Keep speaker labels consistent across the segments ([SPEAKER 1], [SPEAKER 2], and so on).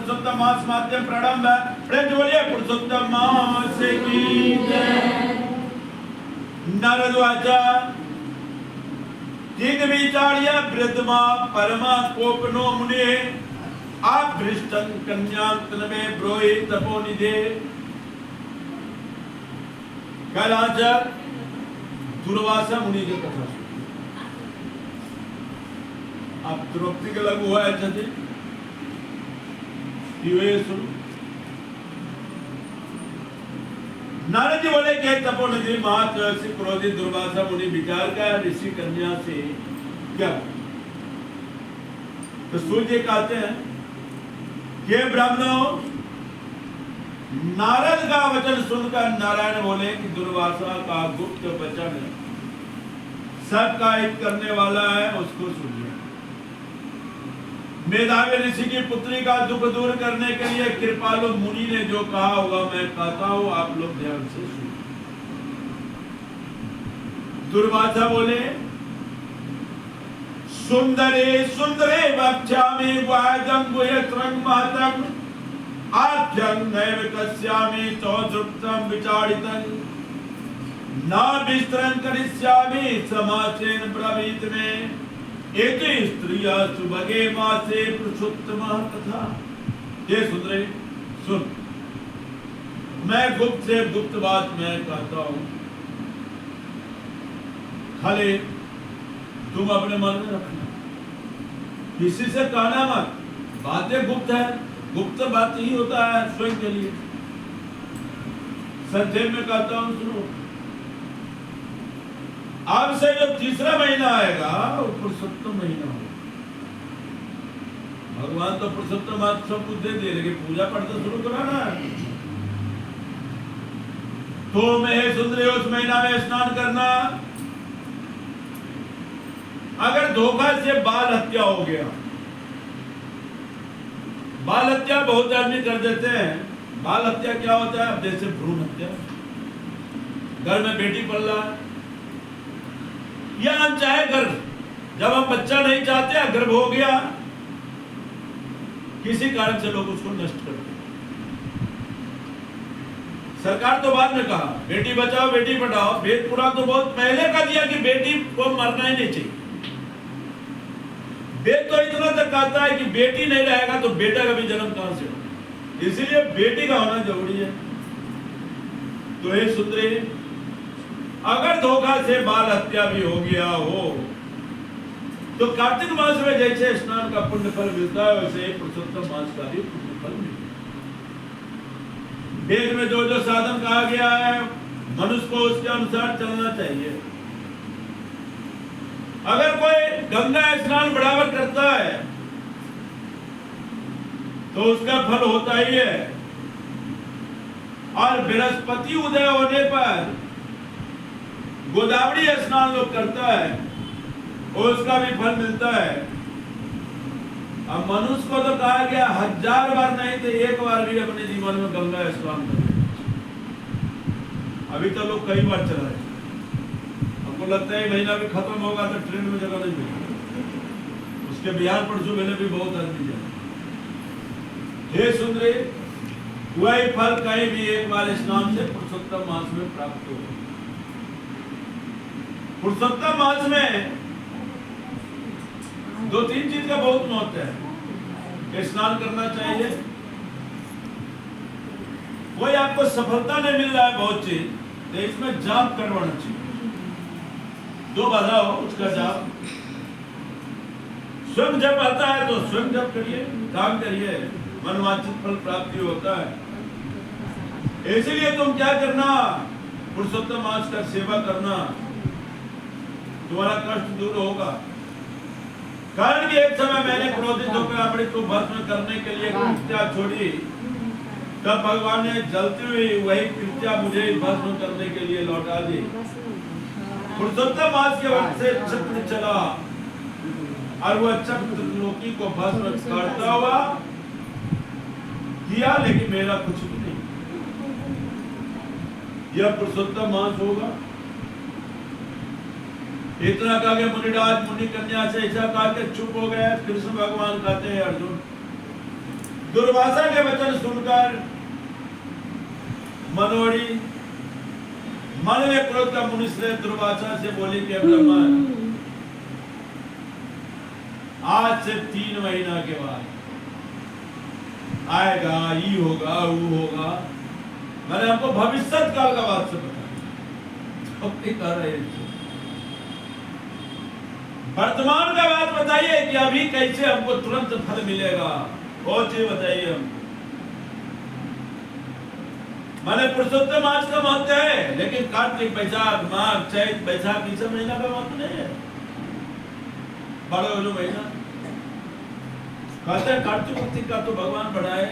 [SPEAKER 1] पुरुषोत्तम मास माध्यम प्रारंभ है। बोलिए पुरुषोत्तम मास की जय। नारद वाचा तीन विचार्य वृद्धमा परमा कोपनो मुने आप भ्रष्टं कन्यांतन में ब्रोहि तपोनिधे। कल आज दुर्वासा मुनि की कथा आप द्रौपदी के लघु हुआ है छे सुनो। नारद जी बोले कि तपोनिधि महात्मा से क्रोधित दुर्वासा मुनि विचार का ऋषि कन्या से क्या। तो सूर्य कहते हैं कि ब्राह्मणों नारद का वचन सुनकर नारायण बोले कि दुर्वासा का गुप्त वचन सबका हित करने वाला है, उसको सुनिए। मेधावी ऋषि की पुत्री का दुख दूर करने के लिए कृपालु मुनि ने जो कहा होगा मैं कहता हूं, आप लोग ध्यान से सुनिए। दुर्वासा बोले सुंदरे सुंदरे वक्ष्यामि वाजं गुह्यत्रं महतं आद्यं नैव कस्यामि चौधृतं विचारितं न विस्तरं करिष्यामि समाचेन ब्रवीत में एते स्त्रिया सुभगे मासे पुरुषोत्तमः कथा। ये सुन रहे सुन, मैं गुप्त से गुप्त बात मैं कहता हूं, खाली तुम अपने मन में रखना, किसी से कहना मत। बातें गुप्त है, गुप्त बात ही होता है स्वयं के लिए। संक्षेप में कहता हूं सुनो। अब से जो तीसरा महीना आएगा वो पुरुषोत्तम महीना होगा। भगवान तो पुरुषोत्तम मास सब कुछ दे दिए, लेकिन पूजा पाठ तो शुरू कराना है। तो मैं सुन रहे हो उस महीना में स्नान करना। अगर धोखा से बाल हत्या हो गया, बाल हत्या बहुत आदमी कर देते हैं। बाल हत्या क्या होता है? अब जैसे भ्रूण हत्या, घर में बेटी पल रहा है या अनचाहे गर्भ, जब हम बच्चा नहीं चाहते, गर्भ हो गया, किसी कारण से लोग उसको नष्ट कर देते। सरकार तो बाद में कहा बेटी बचाओ बेटी पढ़ाओ, वेद पुराण तो बहुत पहले का दिया कि बेटी को मरना ही नहीं चाहिए। वेद तो इतना तक कहता है कि बेटी नहीं रहेगा तो बेटा का भी जन्म कहां से होगा, इसीलिए बेटी का होना जरूरी है। तो ये सुंदरी, अगर धोखा से बाल हत्या भी हो गया हो तो कार्तिक मास में जैसे स्नान का पुण्य फल मिलता है, वैसे पुरुषोत्तम मास का भी पुण्य फल मिलता है। वेद में जो जो साधन कहा गया है, मनुष्य को उसके अनुसार चलना चाहिए। अगर कोई गंगा स्नान बराबर करता है तो उसका फल होता ही है, और बृहस्पति उदय होने पर गोदावरी स्नान लोग करता है और उसका भी फल मिलता है। अब मनुष्य को तो कहा गया 1000 बार नहीं तो एक बार भी अपने जीवन में गंगा स्नान करें। अभी तो लोग कई बार चला है, हमको लगता है महीना भी खत्म होगा तो ट्रेन में जगह नहीं मिलेगी। उसके बिहार परसों मेले भी बहुत आदमी जाए। हे सुंदरी, वही फल कहीं भी एक बार स्नान से पुरुषोत्तम मास में प्राप्त हो। पुरुषोत्तम मास में 2-3 चीज का बहुत महत्व है। स्नान करना चाहिए, कोई आपको सफलता नहीं मिल रहा है बहुत चीज, तो इसमें जाप करवाना चाहिए। 2 बाधा हो उसका जाप, स्वयं जब आता है तो स्वयं जप करिए, काम करिए, मनवांछित फल प्राप्ति होता है। इसीलिए तुम क्या करना, पुरुषोत्तम मास का सेवा करना, तुम्हारा कष्ट दूर होगा। कारण कि एक समय मैंने क्रोधित होकर अमृत को भस्म करने के लिए कृत्या छोड़ी, तब भगवान ने जलती हुई वही कृत्या मुझे भस्म करने के लिए लौटा दी। पुरुषोत्तम मास के वक्त से चक्र चला और वह चक्र लोकी को भस्म करता हुआ किया, लेकिन मेरा कुछ भी नहीं। यह पुरुषोत्तम मास होगा। इतना कहा कि मुनिराज मुनि कन्या से ऐसा कहा के चुप हो गए। कृष्ण भगवान कहते हैं अर्जुन दुर्वासा के वचन सुनकर मनोड़ी मन में क्रोध का मुनि से दुर्वासा से बोली कि ब्रह्मा, आज से 3 महीना के बाद आएगा, ये होगा, वो होगा। मैंने हमको भविष्य काल का बात से बता, तो कर रहे हैं वर्तमान का बात बताइए कि अभी कैसे हमको तुरंत फल मिलेगा, बहुत चीज बताइए हमको। माने पुरुषोत्तम मास का महत्व है, लेकिन कार्तिक, बैसाख, माघ, चैत, बैसाख इस महीना का महत्व नहीं है। बड़ा जो महीना कहते हैं कार्तिक उर्तिक का तो भगवान बढ़ाए,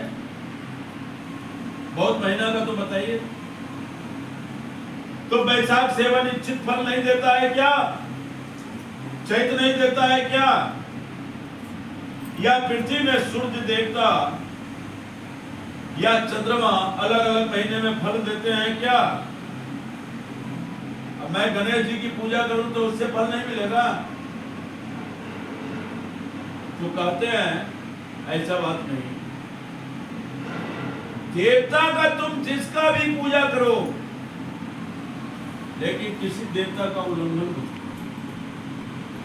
[SPEAKER 1] बहुत महीना का तो बताइए। तो बैसाख सेवन इच्छित फल नहीं देता है क्या? चैत नहीं देता है क्या? या पृथ्वी में सूर्य देवता या चंद्रमा अलग अलग महीने में फल देते हैं क्या? अब मैं गणेश जी की पूजा करूं तो उससे फल नहीं मिलेगा? तो कहते हैं ऐसा बात नहीं। देवता का तुम जिसका भी पूजा करो, लेकिन किसी देवता का उल्लंघन मत।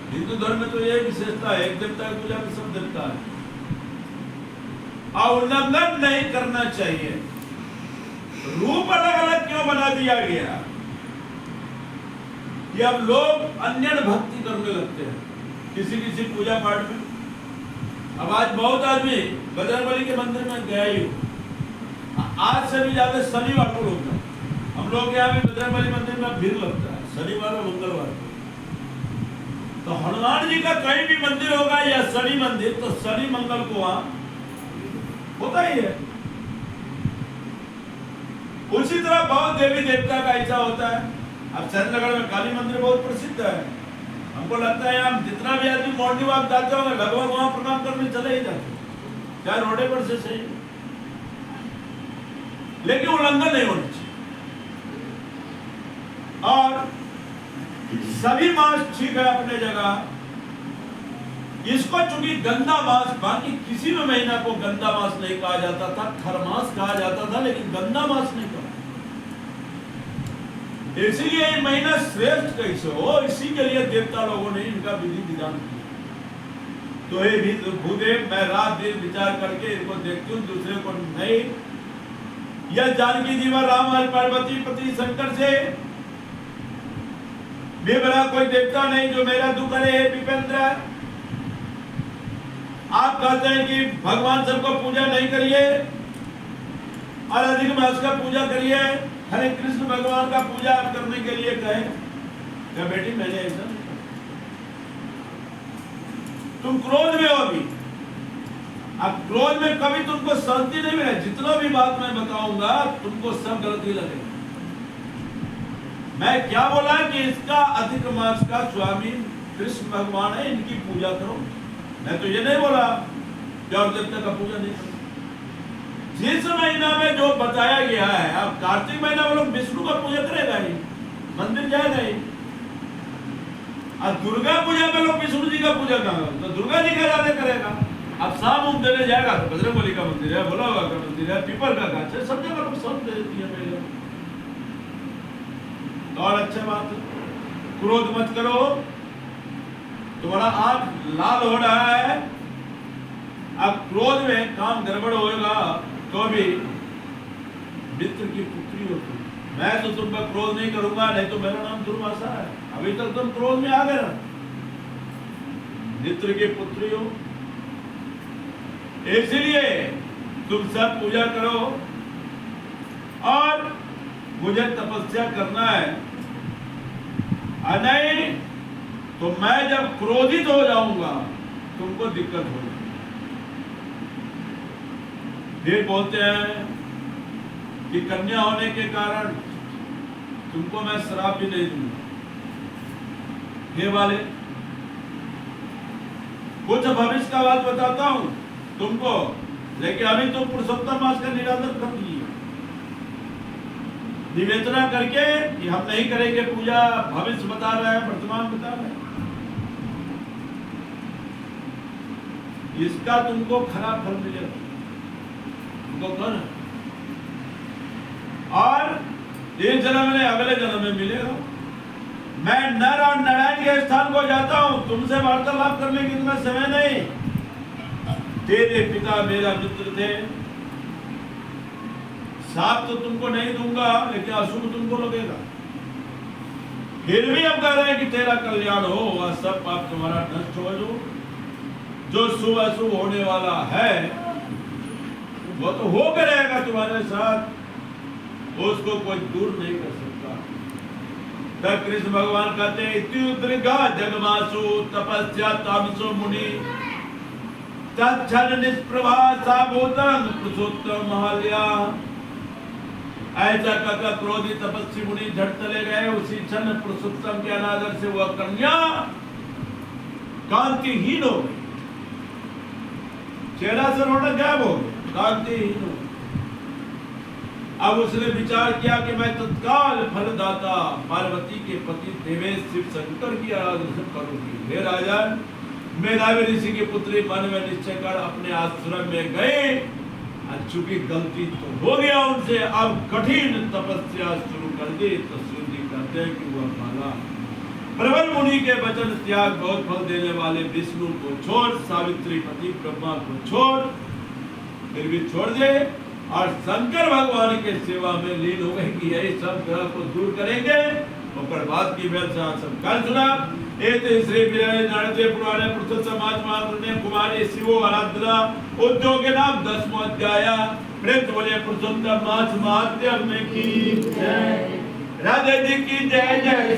[SPEAKER 1] हिंदू धर्म में तो यह विशेषता है, एक देवता की पूजा में सब देवता है, उल्लंघन नहीं करना चाहिए। रूप अलग अलग क्यों बना दिया गया? कि अब लोग अन्य भक्ति करने लगते हैं किसी किसी पूजा पाठ में। अब आज बहुत आदमी बजरंगबली के मंदिर में गया ही हो, आज से भी ज्यादा शनिवार को लोग हैं। हम लोग यहाँ भी बजरंगबली मंदिर में भीड़ लगता है शनिवार और मंगलवार को। तो हनुमान जी का कहीं भी मंदिर होगा या शनि मंदिर, तो शनि मंगल को वहां होता ही है। उसी तरह बहुत देवी देवता का ऐसा होता है। अब चंद्रगढ़ में काली मंदिर बहुत प्रसिद्ध है। हमको लगता है हम जितना भी आदमी मॉर्निंग वॉक जाते होंगे लगभग वहां प्रणाम करने चले ही जाते, चाहे रोडे पर से सही, लेकिन उल्लंघन नहीं होना चाहिए। और सभी मास ठीक है अपने जगह, इसको चूंकि गंदा मास, बाकी किसी भी महीना को गंदा मास नहीं कहा जाता था, खरमास कहा जाता था, लेकिन गंदा मास नहीं कहा। इसीलिए ये महीना श्रेष्ठ कैसे हो, इसी के लिए देवता लोगों ने इनका विधि विधान किया। तो ये भी भूदेव, मैं रात दिन विचार करके इनको देखती हूँ, दूसरे को नहीं। यह जानकी जीवा राम और पार्वती पति शंकर से भी बड़ा कोई देवता नहीं जो मेरा दुख करे। विपेंद्र, आप कहते हैं कि भगवान सबको पूजा नहीं करिए और अधिक मास का पूजा करिए, हरे कृष्ण भगवान का पूजा आप करने के लिए कहे क्या? बेटी मैंने ऐसा, तुम क्रोध में हो अभी। अब क्रोध में कभी तुमको शांति नहीं मिले। जितना भी बात मैं बताऊंगा तुमको सब गलती लगेगी। मैं क्या बोला कि इसका अधिक मास का स्वामी कृष्ण भगवान है, इनकी पूजा करो। मैं तो ये नहीं बोला कि और देवता का पूजा नहीं करो। जिस महीना में जो बताया गया है, अब कार्तिक महीना में लोग विष्णु का पूजा करेगा ही, मंदिर जाएगा ही। अब दुर्गा पूजा में लोग विष्णु जी का पूजा करेंगे, तो दुर्गा जी का ज्यादा करेगा। अब शाम देने जाएगा तो बजरंगबली का मंदिर है, भोला बाबा का मंदिर है, पीपल का गाछ है, सब जगह लोग सब दे देती है पहले। और अच्छा बात, क्रोध मत करो। तुम्हारा आंख लाल हो रहा है, अब क्रोध में काम गड़बड़ होगा तो भी मित्र की पुत्री होती। मैं तो तुम पर क्रोध नहीं करूंगा, नहीं तो मेरा नाम दुर्वासा है। अभी तक तुम क्रोध में आ गए ना। मित्र की पुत्री हो, इसलिए तुम सब पूजा करो। और मुझे तपस्या करना है, नहीं तो मैं जब क्रोधित हो जाऊंगा तुमको दिक्कत होगी। फिर बोलते हैं कि कन्या होने के कारण तुमको मैं श्राप भी नहीं दूंगा। ये वाले कुछ भविष्य का बात बताता हूं तुमको, लेकिन अभी तुम पुरुषोत्तम मास का निरादर कर दिए, निवेदना करके कि हम नहीं करेंगे पूजा। भविष्य बता रहा है, वर्तमान बता रहा है। इसका तुमको खराब फल मिलेगा। तुमको कर, और ये जन्म में अगले जन्म में मिलेगा। मैं नर और नारायण के स्थान को जाता हूं, तुमसे वार्तालाप करने की इतना समय नहीं। तेरे पिता मेरा मित्र थे, साप तो तुमको नहीं दूंगा, लेकिन अशुभ तुमको लगेगा। फिर भी हम कह रहे हैं कि तेरा कल्याण हो, वह सब पाप तुम्हारा नष्ट हो। जो शुभ अशुभ होने वाला है वो तो हो के रहेगा तुम्हारे साथ, उसको कोई दूर नहीं कर सकता। तब कृष्ण भगवान कहते हैं इत्युद्रिगा जगमासु तपस्या तामसो मुनि तत्क्षण निष्प्रभा साभूतं पुरुषोत्तम महालया। ऐसा कहकर क्रोधी तपस्वी मुनि झट चले गए। उसी क्षण पुरुषोत्तम के अनादर से वह कन्या कांतिहीन हो गई, चेहरा से रौनक गायब हो गई, कांतिहीन हो। अब उसने विचार किया कि मैं तत्काल फलदाता पार्वती के पति देवेश शिव शंकर की आराधना करूंगी। हे राजन, मेधावी ऋषि की पुत्री मन में निश्चय कर अपने आश्रम में गए। चूंकि गलती तो हो गया उनसे, अब कठिन तपस्या शुरू कर दी। तो सूर्य कहते हैं कि वह माला प्रबल मुनि के वचन त्याग बहुत फल देने वाले विष्णु को छोड़, सावित्री पति ब्रह्मा को छोड़, फिर भी छोड़ दे और शंकर भगवान के सेवा में लीन हो गए कि यही सब ग्रह को दूर करेंगे। और बाद की वेद से सब कल सुना। एते श्री विजय नारदे पुराणे पुरुष समाज मात्र ने कुमारी शिवो आराधना उद्योग नाम 10वां अध्याय। प्रेम बोले पुरुषोत्तम मास महात्म्य में की जय, राधे जी की जय जय।